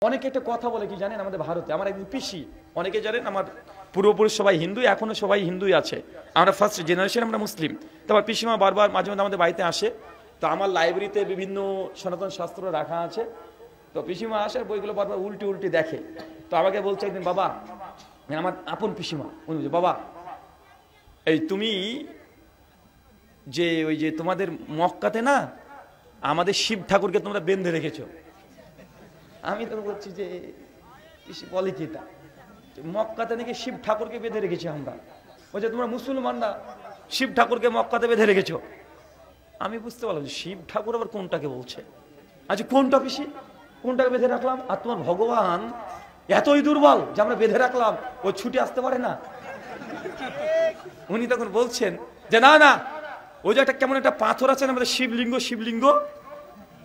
অনেকে একটা কথা বলে কি জানেন, আমাদের ভারতে আমার একদিন পিসি, অনেকে জানেন আমার পূর্বপুরুষ সবাই হিন্দু, এখনো সবাই হিন্দুই আছে, আমরা ফার্স্ট জেনারেশন, আমরা মুসলিম। তো আমার পিসিমা বারবার মাঝে মাঝে আমাদের বাড়িতে আসে, তো আমার লাইব্রেরিতে বিভিন্ন সনাতন শাস্ত্র রাখা আছে, তো পিসিমা আসে বইগুলো বারবার উল্টে উল্টে দেখে। তো আমাকে বলছে একদিন, বাবা, আমার আপন পিসিমা, উনি বলছে, বাবা এই তুমি যে ওই যে তোমাদের মক্কাতে না আমাদের শিব ঠাকুরকে তোমরা বেঁধে রেখেছো। আমি তো বলছি যে পিসি বলে কি এটা, মক্কাতে নাকি শিব ঠাকুরকে বেঁধে রেখেছি আমরা। বলছে তোমরা মুসলমানরা শিব ঠাকুরকে মক্কাতে বেঁধে রেখেছো। আমি বুঝতে পারলাম যে শিব ঠাকুর আবার কোনটাকে বলছে। আচ্ছা কোনটা পিসি, কোনটাকে বেঁধে রাখলাম? আর তোমার ভগবান এতই দুর্বল যে আমরা বেঁধে রাখলাম, ও ছুটে আসতে পারে না? উনি তখন বলছেন যে না না, ওই যে একটা কেমন একটা পাথর আছে না আমাদের শিবলিঙ্গ, শিবলিঙ্গ,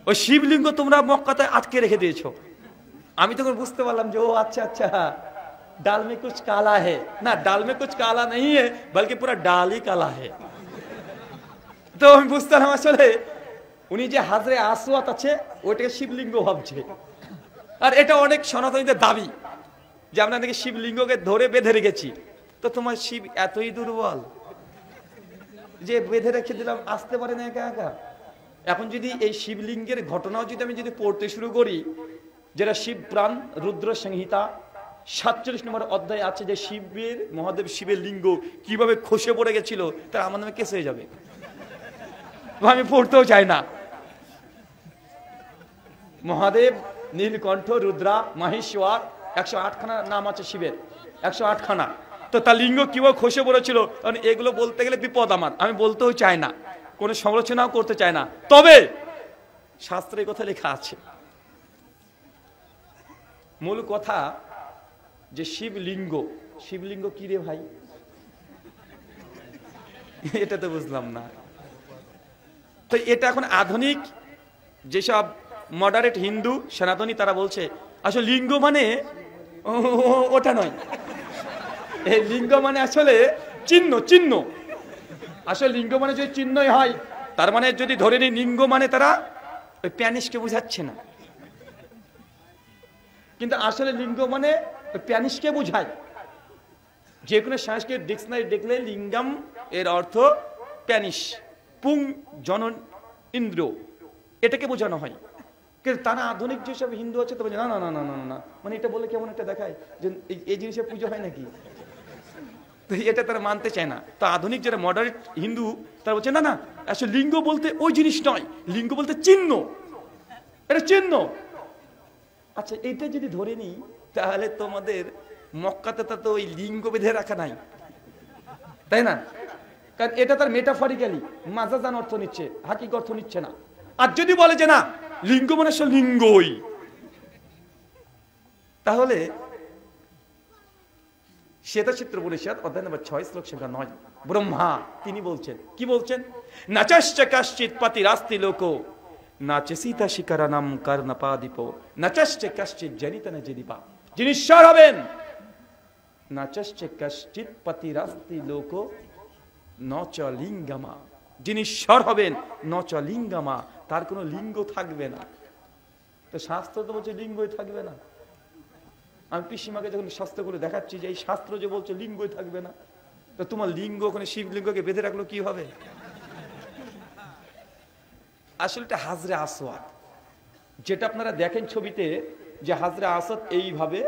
ওই শিবলিঙ্গ তোমরা মক্কাতে আটকে রেখে দিয়েছো। আমি তখন বুঝতে পারলাম যে ও আচ্ছা আচ্ছা, ডাল মে কুছ কালা হে। না, ডাল মে কুছ কালা নেই হে, বলকি পুরা ডাল ই কালা হে। তো আমি বুঝতে পারলাম আসলে উনি যে হাজরে আসওয়াত আছে ওইটাকে শিবলিঙ্গ ভাবছে। আর এটা অনেক সনাতনীদের দাবি যে আমরা নাকি শিবলিঙ্গকে ধরে বেঁধে রেখেছি। তো তোমার শিব এতই দুর্বল যে বেঁধে রেখে দিলাম, আসতে পারে না একা একা। এখন যদি এই শিবলিঙ্গের ঘটনাও যদি আমি পড়তে শুরু করি, যেটা শিব পুরাণ রুদ্র সংহিতা 47 নম্বর অধ্যায় আছে, যে শিবের মহাদেব শিবের লিঙ্গ কিভাবে খসে পড়ে গেছিল, তার আমার নামে কেস হয়ে যাবে। আমি পড়তেও চাই না। মহাদেব, নীলকণ্ঠ, রুদ্রা, মাহেশ্বর, 108 খানা নাম আছে শিবের, 108 খানা। তো তার লিঙ্গ কিভাবে খসে পড়েছিল, কারণ এগুলো বলতে গেলে বিপদ আমার, আমি বলতেও চাই না, কোনো সমালোচনাও করতে চাই না। তবে শাস্ত্রে কথা লেখা আছে, মূল কথা যে শিবলিঙ্গ, শিবলিঙ্গ কি রে ভাই, এটা তো বুঝলাম না। তো এটা এখন আধুনিক যেসব মডারেট হিন্দু সনাতনী তারা বলছে আসলে লিঙ্গ মানে ওটা নয়, এই লিঙ্গ মানে আসলে চিহ্ন, চিহ্ন। আসলে লিঙ্গ মানে যদি চিহ্নই হয়, তার মানে যদি ধরে নি লিঙ্গ মানে তারা ওই প্যানিসকে বুঝাচ্ছে না, কিন্তু আসলে লিঙ্গ মানে প্যানিসকে বুঝায়। যে কোনো সংস্কৃত ডিকশনারি দেখলে লিঙ্গাম এর অর্থ প্যানিস, পুং জনন ইন্দ্র, এটাকে বোঝানো হয়। কিন্তু তারা আধুনিক যেসব হিন্দু আছে তো বলছে না না না না না না, মানে এটা বলে কেমন একটা দেখায় যে এই জিনিসের পুজো হয় নাকি, তো এটা তারা মানতে চায় না। তো আধুনিক যারা মডারেট হিন্দু তারা বলছে না না, আসলে লিঙ্গ বলতে ওই জিনিস নয়, লিঙ্গ বলতে চিহ্ন, এটা চিহ্ন। আচ্ছা এটা যদি ধরে নিই, তাহলে তোমাদের মক্কাতে তো ওই লিঙ্গ বেঁধে রাখা নাই, তাই না? কারণ এটা তার মেটাফরিক্যালি মাজাজান অর্থ নিচ্ছে, হাকিক অর্থ নিচ্ছে না। আর যদি বলে যে না লিঙ্গ মানে লিঙ্গই, তাহলে শ্বেতচিত্র পরিষদ অধ্যায় নম্বর 6 শ্লোক সংখ্যা 9 ব্রহ্মা তিনি বলছেন, কি বলছেন? নাচশ্চ কশ্চিৎ পতিরাস্তি লোকো নাচে সীতা শিকারানাম কর্ণপাদীপ নাচশ্চ কশ্চিৎ জনিতন জনিপা। যিনি ঈশ্বর হবেন, নাচশ্চ কশ্চিৎ পতিরাস্তি লোকো নচ লিঙ্গমা, যিনি ঈশ্বর হবেন নচ লিঙ্গমা, তার কোনো লিঙ্গ থাকবে না। তো শাস্ত্র তো বলছে লিঙ্গই থাকবে না। আমি পিসিমাকে যখন শাস্ত্র করে দেখাচ্ছি যে এই শাস্ত্র যে বলছে লিঙ্গই থাকবে না, তো তোমার লিঙ্গ ওখানে শিবলিঙ্গকে বেঁধে রাখলো কি হবে? আসলে এটা হাজরে আসওয়াদ, যেটা আপনারা দেখেন ছবিতে, যে হাজরে আসওয়াদ এইভাবে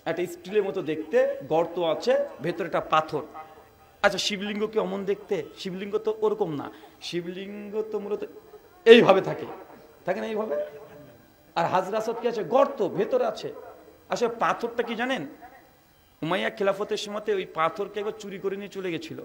একটা স্টিলের মতো দেখতে, গর্ত আছে, ভেতরে একটা পাথর। আচ্ছা শিবলিঙ্গ কি অমন দেখতে? শিবলিঙ্গ তো ওরকম না, শিবলিঙ্গ তো মূলত এইভাবে থাকে, থাকে না এইভাবে। আর হাজরে আসওয়াদ কি আছে? গর্ত, ভেতরে আছে। আসলে পাথরটা কি জানেন, উমাইয়া খেলাফতের সময় ওই পাথরকে একবার চুরি করে নিয়ে চলে গেছিল,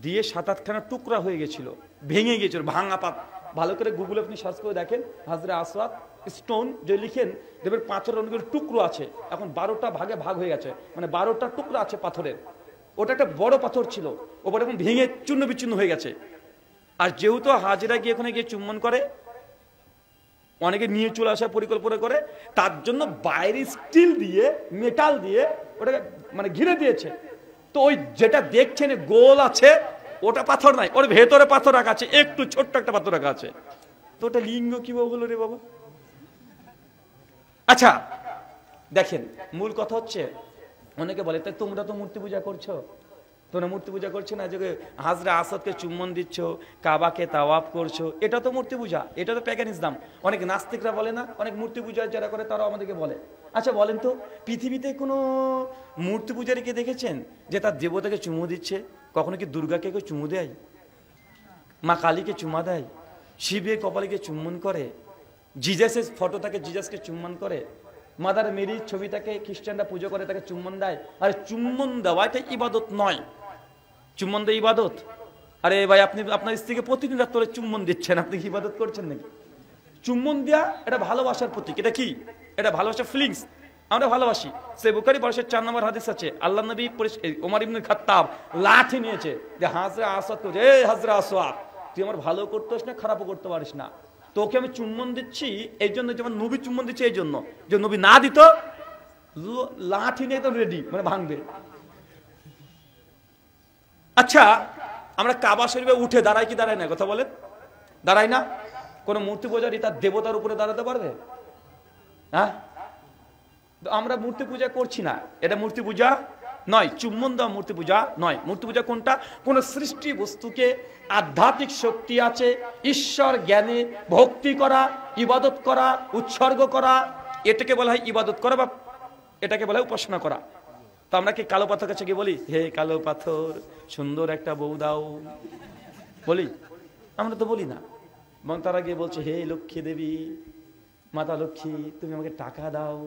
দিয়ে 7-8 খানা টুকরা হয়ে গেছিল, ভেঙে গেছিল, ভাঙা পাত। ভালো করে গুগলে আপনি সার্চ করে দেখেন হাজরে আসওয়াদ স্টোন, যে লিখেন দেখবেন পাথরের অনেকগুলো টুকরো আছে, এখন 12টা ভাগে ভাগ হয়ে গেছে, মানে 12টা টুকরো আছে পাথরের। ওটা একটা বড় পাথর ছিল, ওপরে এখন ভেঙে চূর্ণ বিচ্ছিন্ন হয়ে গেছে। আর যেহেতু হাজিরা গিয়ে ওখানে গিয়ে চুম্বন করে, অনেকে নিয়ে চলে আসার পরিকল্পনা করে, তার জন্য বাইরে স্টিল দিয়ে, মেটাল দিয়ে ওটাকে মানে ঘিরে দিয়েছে। তো ওই যেটা দেখছেন গোল আছে, ওটা পাথর নাই, ওর ভেতরে পাথর রাখা আছে, একটু ছোট্ট একটা পাথর রাখা আছে। তো ওটা লিঙ্গ কিভাবে হলো রে বাবা? আচ্ছা দেখেন, মূল কথা হচ্ছে, অনেকে বলে তাই তোমরা তো মূর্তি পূজা করছো, তোমরা মূর্তি পূজা করছো না, যে হাজরা আসাদকে চুম্বন দিচ্ছ, কাবাকে তাওয়াফ করছো, এটা তো মূর্তি পূজা, এটা তো প্যাগানিজম। অনেক নাস্তিকরা বলে না, অনেক মূর্তি পূজা যারা করে তারাও আমাদেরকে বলে। আচ্ছা বলেন তো, পৃথিবীতে কোনো মূর্তি পূজারীকে দেখেছেন যে তার দেবতাকে চুমু দিচ্ছে? কখনো কি দুর্গাকে কেউ চুমু দেয়? মা কালীকে চুমা দেয়? শিবের কপালীকে চুম্বন করে? জিজাসের ফটো থাকে, জিজাসকে চুম্বন করে? মাদার মেরির ছবিটাকে খ্রিস্টানরা পুজো করে, তাকে চুম্বন দেয়। আরে চুম্বন দেওয়া এটা ইবাদত নয়। চুম্বন দেয় ইবাদত? আরে ভাই, আপনি আপনার স্ত্রীকে প্রতিদিন রাত করে চুম্বন দিচ্ছেন, আপনি কি ইবাদত করছেন নাকি? চুম্বন দেয়া এটা ভালোবাসার প্রতীক। এটা কি? এটা ভালোবাসার ফিলিংস, আমরা ভালোবাসি। সে বুখারী 12 নম্বর হাদিস আছে, আল্লাহ নবী ওমর ইবনে খাত্তাব লাঠি নিয়েছে, যে হাজরা আসাদ করছে, এই হাজরা আসাদ, তুই আমার ভালো করতে পারিস না, খারাপও করতে পারিস না, তোকে আমি চুম্বন দিচ্ছি এই জন্য, যেমন নবী চুম্বন দিচ্ছে এই জন্য, যে নবী না দিত লাঠি নিয়ে তো রেডি, মানে ভাঙবে। আচ্ছা, আমরা কাবা শরীফে উঠে দাঁড়াই কি দাঁড়াই না? কথা বলেন, দাঁড়াই না? কোন মূর্তি পূজারী তার দেবতার উপরে দাঁড়াতে পারবে? হ্যাঁ, আমরা মূর্তি পূজা করছি না, এটা মূর্তি পূজা নয়। চুম্বন দেওয়া মূর্তি পূজা নয়। মূর্তি পূজা কোনটা? কোন সৃষ্টি বস্তুকে আধ্যাত্মিক শক্তি আছে, ঈশ্বর জ্ঞানে ভক্তি করা, ইবাদত করা, উৎসর্গ করা, এটাকে বলা হয় ইবাদত করা, বা এটাকে বলা হয় উপাসনা করা। তো আমরা কি কালো পাথর কাছে গিয়ে বলি, হে কালো পাথর সুন্দর একটা বউ দাও, বলি? আমরা তো বলি না। এবং তারা গিয়ে বলছে, হে লক্ষ্মী দেবী, মাতা লক্ষ্মী তুমি আমাকে টাকা দাও।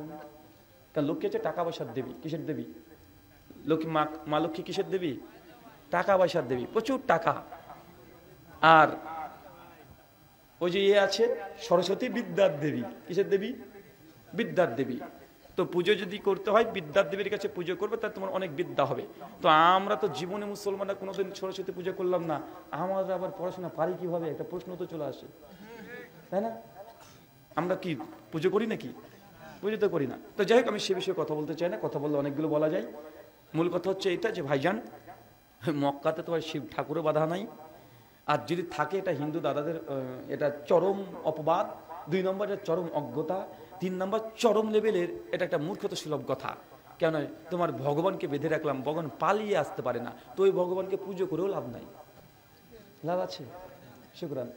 কারণ লক্ষ্মী হচ্ছে টাকা পয়সার দেবী। কিসের দেবী? লক্ষ্মী, মা লক্ষ্মী কিসের দেবী? টাকা পয়সার দেবী, প্রচুর টাকা। আর ওই যে ইয়ে আছে সরস্বতী, বিদ্যার দেবী। কিসের দেবী? বিদ্যার দেবী। তো পুজো যদি করতে হয় বিদ্যার দেবীর কাছে পুজো করবে, তাহলে তোমার অনেক বিদ্যা হবে। তো আমরা তো জীবনে মুসলমানরা কোনোদিন সরস্বতী পুজো করলাম না, আমরা আবার পড়াশোনা পারি কিভাবে? একটা প্রশ্ন তো চলে আসে, তাই না? আমরা কি পুজো করি নাকি? পুজো তো করি না। তো যাই হোক, আমি সে বিষয়ে কথা বলতে চাই না, কথা বললে অনেকগুলো বলা যায়। মূল কথা হচ্ছে এটা, যে ভাইজান মক্কাতে তো আর শিব ঠাকুরও বাধা নাই, আর যদি থাকে এটা হিন্দু দাদাদের এটা চরম অপবাদ। 2 নম্বর এটা চরম অজ্ঞতা। 3 নম্বর চরম লেভেলের এটা একটা মূর্খতা সুলভ কথা। কেন? তোমার ভগবানকে বেঁধে রাখলাম, ভগবান পালিয়ে আসতে পারে না, তো ওই ভগবানকে পুজো করেও লাভ নাই। লাভ আছে? শুকরান।